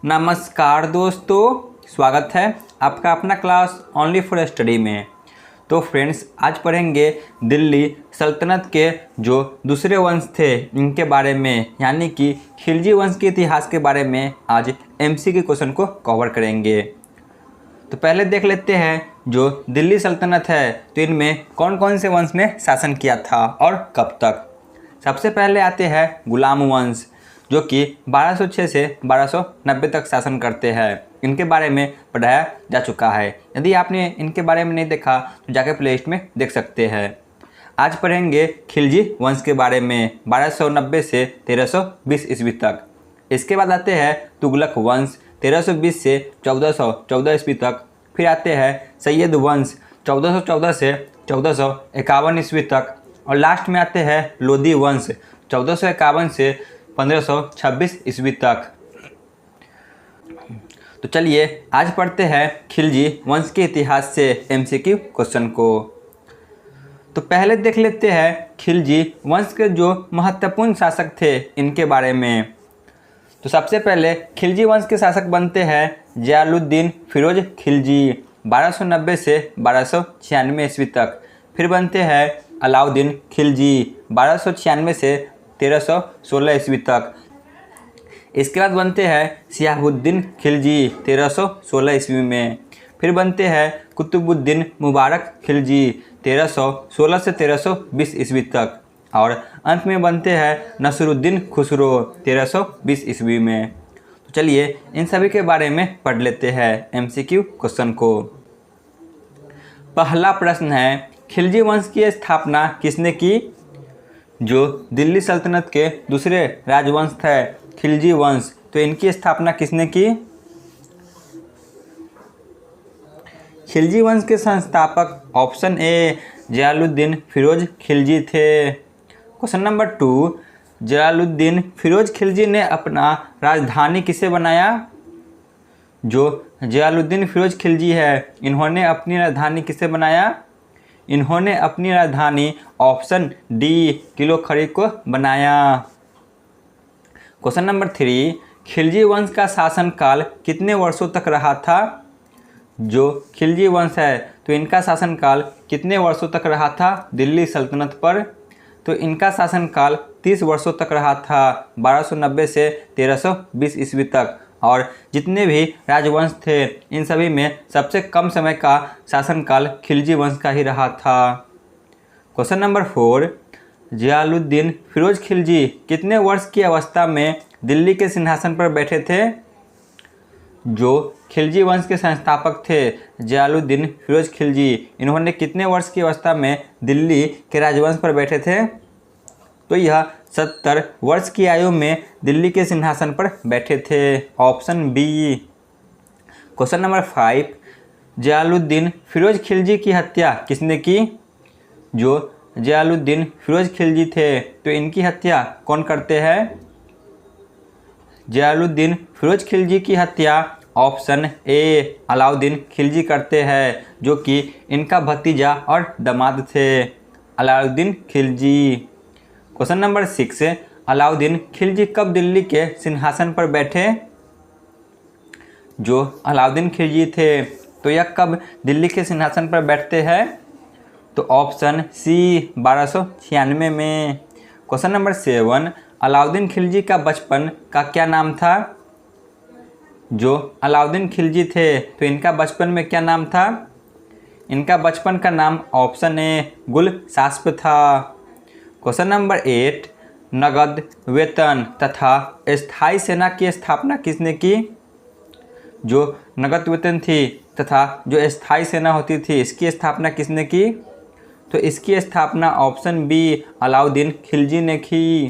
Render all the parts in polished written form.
नमस्कार दोस्तों, स्वागत है आपका अपना क्लास ओनली फॉर स्टडी में। तो फ्रेंड्स, आज पढ़ेंगे दिल्ली सल्तनत के जो दूसरे वंश थे इनके बारे में, यानी कि खिलजी वंश के इतिहास के बारे में आज एमसी के क्वेश्चन को कवर करेंगे। तो पहले देख लेते हैं जो दिल्ली सल्तनत है तो इनमें कौन कौन से वंश ने शासन किया था और कब तक। सबसे पहले आते हैं गुलाम वंश, जो कि 1206 से 1290 तक शासन करते हैं। इनके बारे में पढ़ाया जा चुका है। यदि आपने इनके बारे में नहीं देखा तो जाके प्ले लिस्ट में देख सकते हैं। आज पढ़ेंगे खिलजी वंश के बारे में 1290 से 1320 ईस्वी तक। इसके बाद आते हैं तुगलक वंश 1320 से 1414 ईस्वी तक। फिर आते हैं सैयद वंश 1414 से 1451 ईस्वी तक। और लास्ट में आते हैं लोधी वंश 1451 से 1526 ईस्वी तक। तो चलिए आज पढ़ते हैं खिलजी वंश के इतिहास से एमसीक्यू क्वेश्चन को। तो पहले देख लेते हैं खिलजी वंश के जो महत्वपूर्ण शासक थे इनके बारे में। तो सबसे पहले खिलजी वंश के शासक बनते हैं जलालुद्दीन फिरोज खिलजी 1290 से 1296 ईस्वी तक। फिर बनते हैं अलाउद्दीन खिलजी 1296 से 1316 ईस्वी तक। इसके बाद बनते हैं सियाहुद्दीन खिलजी 1316 ईस्वी में। फिर बनते हैं कुतुबुद्दीन मुबारक खिलजी 1316 से 1320 ईस्वी तक। और अंत में बनते हैं नसरुद्दीन खुसरो 1320 ईस्वी में। तो चलिए इन सभी के बारे में पढ़ लेते हैं एमसीक्यू क्वेश्चन को। पहला प्रश्न है, खिलजी वंश की स्थापना किसने की? जो दिल्ली सल्तनत के दूसरे राजवंश थे खिलजी वंश, तो इनकी स्थापना किसने की? खिलजी वंश के संस्थापक ऑप्शन ए जलालुद्दीन फिरोज खिलजी थे। क्वेश्चन नंबर 2, जलालुद्दीन फिरोज खिलजी ने अपना राजधानी किसे बनाया? जो जलालुद्दीन फिरोज खिलजी है इन्होंने अपनी राजधानी किसे बनाया? इन्होंने अपनी राजधानी ऑप्शन डी किलो खड़ी को बनाया। क्वेश्चन नंबर 3, खिलजी वंश का शासनकाल कितने वर्षों तक रहा था? जो खिलजी वंश है तो इनका शासनकाल कितने वर्षों तक रहा था दिल्ली सल्तनत पर? तो इनका शासनकाल 30 वर्षों तक रहा था 1290 से 1320 ईस्वी तक। और जितने भी राजवंश थे इन सभी में सबसे कम समय का शासनकाल खिलजी वंश का ही रहा था। क्वेश्चन नंबर 4, जलालुद्दीन फिरोज खिलजी कितने वर्ष की अवस्था में दिल्ली के सिंहासन पर बैठे थे? जो खिलजी वंश के संस्थापक थे जलालुद्दीन फिरोज खिलजी, इन्होंने कितने वर्ष की अवस्था में दिल्ली के राजवंश पर बैठे थे? तो यह 70 वर्ष की आयु में दिल्ली के सिंहासन पर बैठे थे, option B. Question number 5, Jalaluddin Firoz Khilji की हत्या किसने की? जो जलालुद्दीन फिरोज खिलजी थे तो इनकी हत्या कौन करते हैं? जलालुद्दीन फिरोज खिलजी की हत्या ऑप्शन ए अलाउद्दीन खिलजी करते हैं, जो कि इनका भतीजा और दामाद थे, अलाउद्दीन खिलजी। क्वेश्चन नंबर 6, अलाउद्दीन खिलजी कब दिल्ली के सिंहासन पर बैठे? जो अलाउद्दीन खिलजी थे तो यह कब दिल्ली के सिंहासन पर बैठते हैं? तो ऑप्शन सी 1296 में। क्वेश्चन नंबर 7, अलाउद्दीन खिलजी का बचपन का क्या नाम था? जो अलाउद्दीन खिलजी थे तो इनका बचपन में क्या नाम था? इनका बचपन का नाम ऑप्शन ए गुल सास्प था। क्वेश्चन नंबर 8, नगद वेतन तथा स्थायी सेना की स्थापना किसने की? जो नगद वेतन थी तथा जो स्थायी सेना होती थी इसकी स्थापना किसने की? तो इसकी स्थापना ऑप्शन बी अलाउद्दीन खिलजी ने की।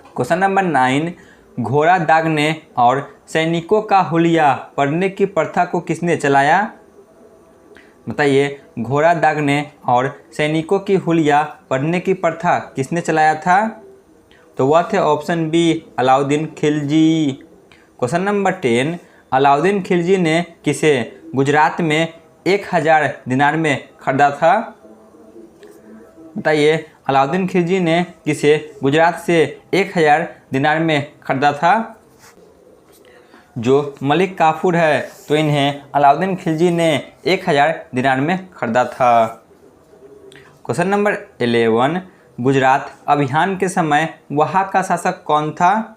क्वेश्चन नंबर 9, घोड़ा दागने और सैनिकों का हुलिया पढ़ने की प्रथा को किसने चलाया? बताइए, घोड़ा दागने और सैनिकों की हुलिया पढ़ने की प्रथा किसने चलाया था? तो वह थे option B Alauddin Khilji. Question number 10, Alauddin Khilji ने किसे गुजरात में 1000 दिनार में खरीदा था? बताइए, अलाउद्दीन खिलजी ने किसे गुजरात से 1000 दिनार में खरीदा था? जो मलिक काफूर है तो इन्हें अलाउद्दीन खिलजी ने 1000 दिनार में खरीदा था। क्वेश्चन नंबर 11, गुजरात अभियान के समय वहाँ का शासक कौन था?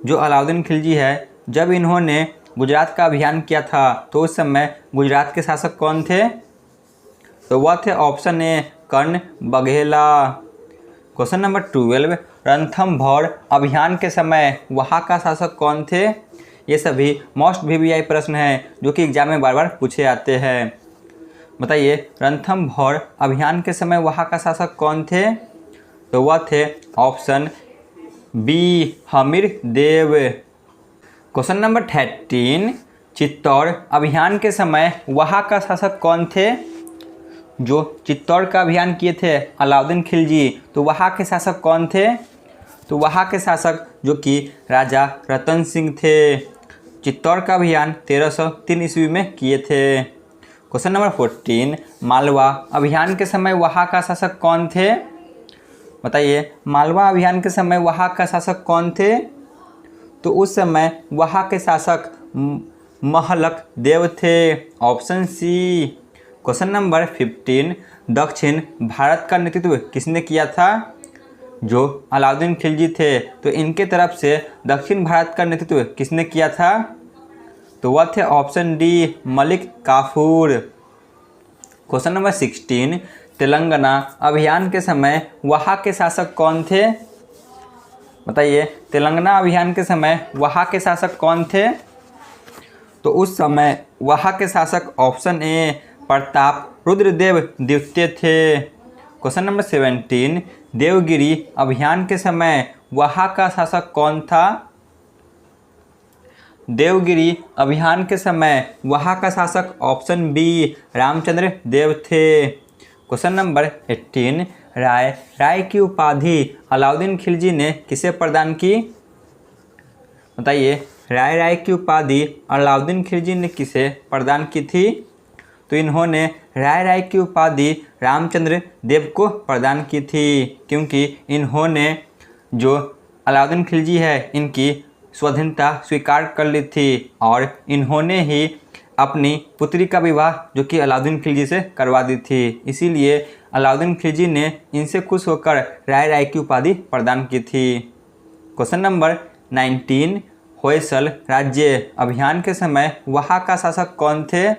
जो अलाउद्दीन खिलजी है, जब इन्होंने गुजरात का अभियान किया था तो उस समय गुजरात के शासक कौन थे? तो वह थे option A Karna Baghela. Question number 12, Ranthambore अभियान के समय वहाँ का शासक कौन थे? ये सभी मोस्ट वीवीआई प्रश्न हैं जो कि एग्जाम में बार बार पूछे जाते हैं। बताइए, रणथंभौर अभियान के समय वहाँ का शासक कौन थे? तो वह थे ऑप्शन बी हमीर देव। क्वेश्चन नंबर 13, चित्तौड़ अभियान के समय वहाँ का शासक कौन थे? जो चित्तौड़ का अभियान किए थे अलाउद्दीन खिलजी, तो वहाँ के शासक कौन थे? तो वहाँ के शासक जो कि राजा रतन सिंह थे। चित्तौड़ का अभियान 1303 ईस्वी में किए थे। क्वेश्चन नंबर 14, मालवा अभियान के समय वहाँ का शासक कौन थे? बताइए, मालवा अभियान के समय वहाँ का शासक कौन थे? तो उस समय वहाँ के शासक महलक देव थे, ऑप्शन सी। क्वेश्चन नंबर 15, दक्षिण भारत का नेतृत्व किसने किया था? जो अलाउद्दीन खिलजी थे, तो इनके तरफ से दक्षिण भारत का नेतृत्व किसने किया था? तो वह थे option D Malik Kafur. Question number 16, Telangana अभियान के समय वहाँ के शासक कौन थे? बताइए, तेलंगाना अभियान के समय वहाँ के शासक कौन थे? तो उस समय वहाँ के शासक ऑप्शन ए प्रताप रुद्रदेव द्वितीय थे। क्वेश्चन नंबर 17, देवगिरी अभियान के समय वहाँ का शासक कौन था? देवगिरी अभियान के समय वहाँ का शासक ऑप्शन बी रामचंद्र देव थे। क्वेश्चन नंबर 18, राय की उपाधि अलाउद्दीन खिलजी ने किसे प्रदान की? बताइए, राय की उपाधि अलाउद्दीन खिलजी ने किसे प्रदान की थी? तो इन्होंने राय की उपाधि रामचंद्र देव को प्रदान की थी, क्योंकि इन्होंने जो अलाउद्दीन खिलजी है इनकी स्वाधीनता स्वीकार कर ली थी और इन्होंने ही अपनी पुत्री का विवाह जो कि अलाउद्दीन खिलजी से करवा दी थी। इसीलिए अलाउद्दीन खिलजी ने इनसे खुश होकर राय की उपाधि प्रदान की थी। क्वेश्चन नंबर 19, होयसल राज्य अभियान के समय वहाँ का शासक कौन थे?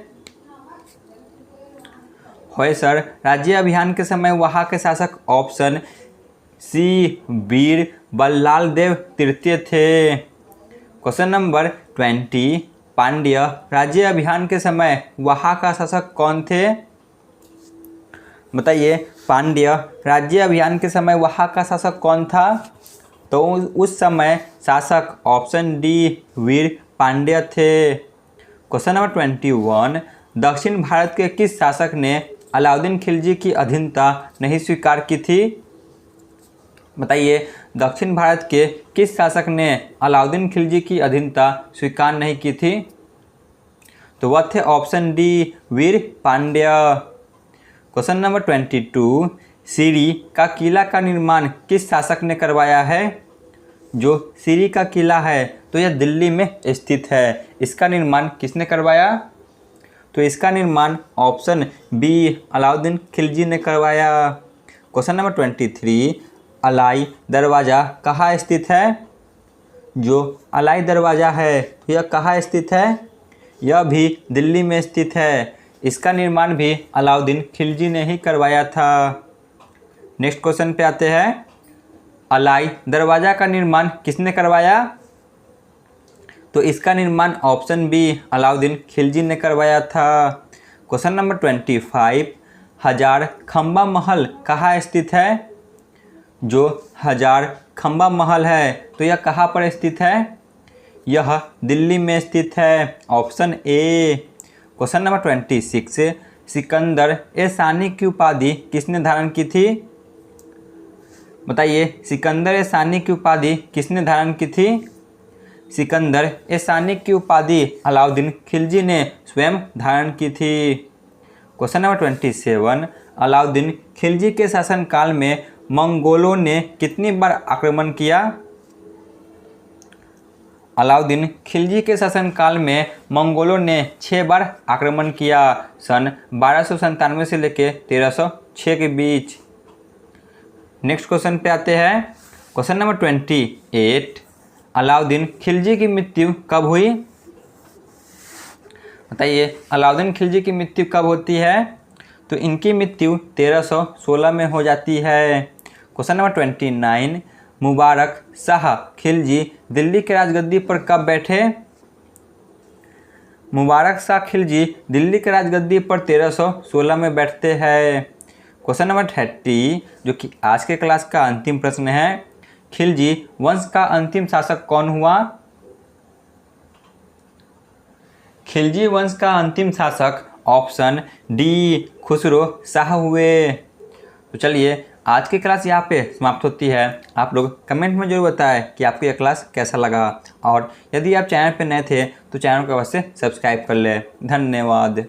होयसल राज्य अभियान के समय वहाँ के शासक ऑप्शन सी वीर बल्लाल देव तृतीय थे। क्वेश्चन नंबर 20, पांड्य राज्य अभियान के समय वहाँ का शासक कौन थे? बताइए, पांड्य राज्य अभियान के समय वहाँ का शासक कौन था? तो उस समय शासक ऑप्शन डी वीर पांड्य थे। क्वेश्चन नंबर 21, दक्षिण भारत के किस शासक ने अलाउद्दीन खिलजी की अधीनता नहीं स्वीकार की थी? बताइए, दक्षिण भारत के किस शासक ने अलाउद्दीन खिलजी की अधीनता स्वीकार नहीं की थी? तो वह थे ऑप्शन डी वीर पांड्य। क्वेश्चन नंबर 22, सीरी का किला का निर्माण किस शासक ने करवाया है? जो सीरी का किला है तो यह दिल्ली में स्थित है, इसका निर्माण किसने करवाया? तो इसका निर्माण ऑप्शन बी अलाउद्दीन खिलजी ने करवाया। क्वेश्चन नंबर 23, अलाई दरवाज़ा कहाँ स्थित है? जो अलाई दरवाज़ा है यह कहाँ स्थित है? यह भी दिल्ली में स्थित है, इसका निर्माण भी अलाउद्दीन खिलजी ने ही करवाया था। नेक्स्ट क्वेश्चन पे आते हैं, अलाई दरवाज़ा का निर्माण किसने करवाया? तो इसका निर्माण ऑप्शन बी अलाउद्दीन खिलजी ने करवाया था। क्वेश्चन नंबर 25, हजार खंबा महल कहाँ स्थित है? जो हजार खंबा महल है तो यह कहाँ पर स्थित है? यह दिल्ली में स्थित है, option A. Question number 26, Sikandar e Sani की उपाधि किसने धारण की थी? बताइए, सिकंदर ए सानी की उपाधि किसने धारण की थी? सिकंदर ए सानी की उपाधि अलाउद्दीन खिलजी ने स्वयं धारण की थी। क्वेश्चन नंबर 27, अलाउद्दीन खिलजी के शासनकाल में मंगोलों ने कितनी बार आक्रमण किया? अलाउद्दीन खिलजी के शासनकाल में मंगोलों ने 6 बार आक्रमण किया, सन 1297 से लेकर 1306 के बीच। नेक्स्ट क्वेश्चन पे आते हैं। क्वेश्चन नंबर 28, अलाउद्दीन खिलजी की मृत्यु कब हुई? बताइए, अलाउद्दीन खिलजी की मृत्यु कब होती है? तो इनकी मृत्यु 1316 में हो जाती है। क्वेश्चन नंबर 29, मुबारक शाह खिलजी दिल्ली के राजगद्दी पर कब बैठे? मुबारक शाह खिलजी दिल्ली के राजगद्दी पर 1316 में बैठते हैं। क्वेश्चन नंबर 30, जो कि आज के क्लास का अंतिम प्रश्न है, खिलजी वंश का अंतिम शासक कौन हुआ? खिलजी वंश का अंतिम शासक ऑप्शन डी खुसरो शाह हुए। तो चलिए, आज की क्लास यहाँ पे समाप्त होती है। आप लोग कमेंट में जरूर बताएं कि आपको यह क्लास कैसा लगा, और यदि आप चैनल पे नए थे तो चैनल को अवश्य सब्सक्राइब कर लें। धन्यवाद।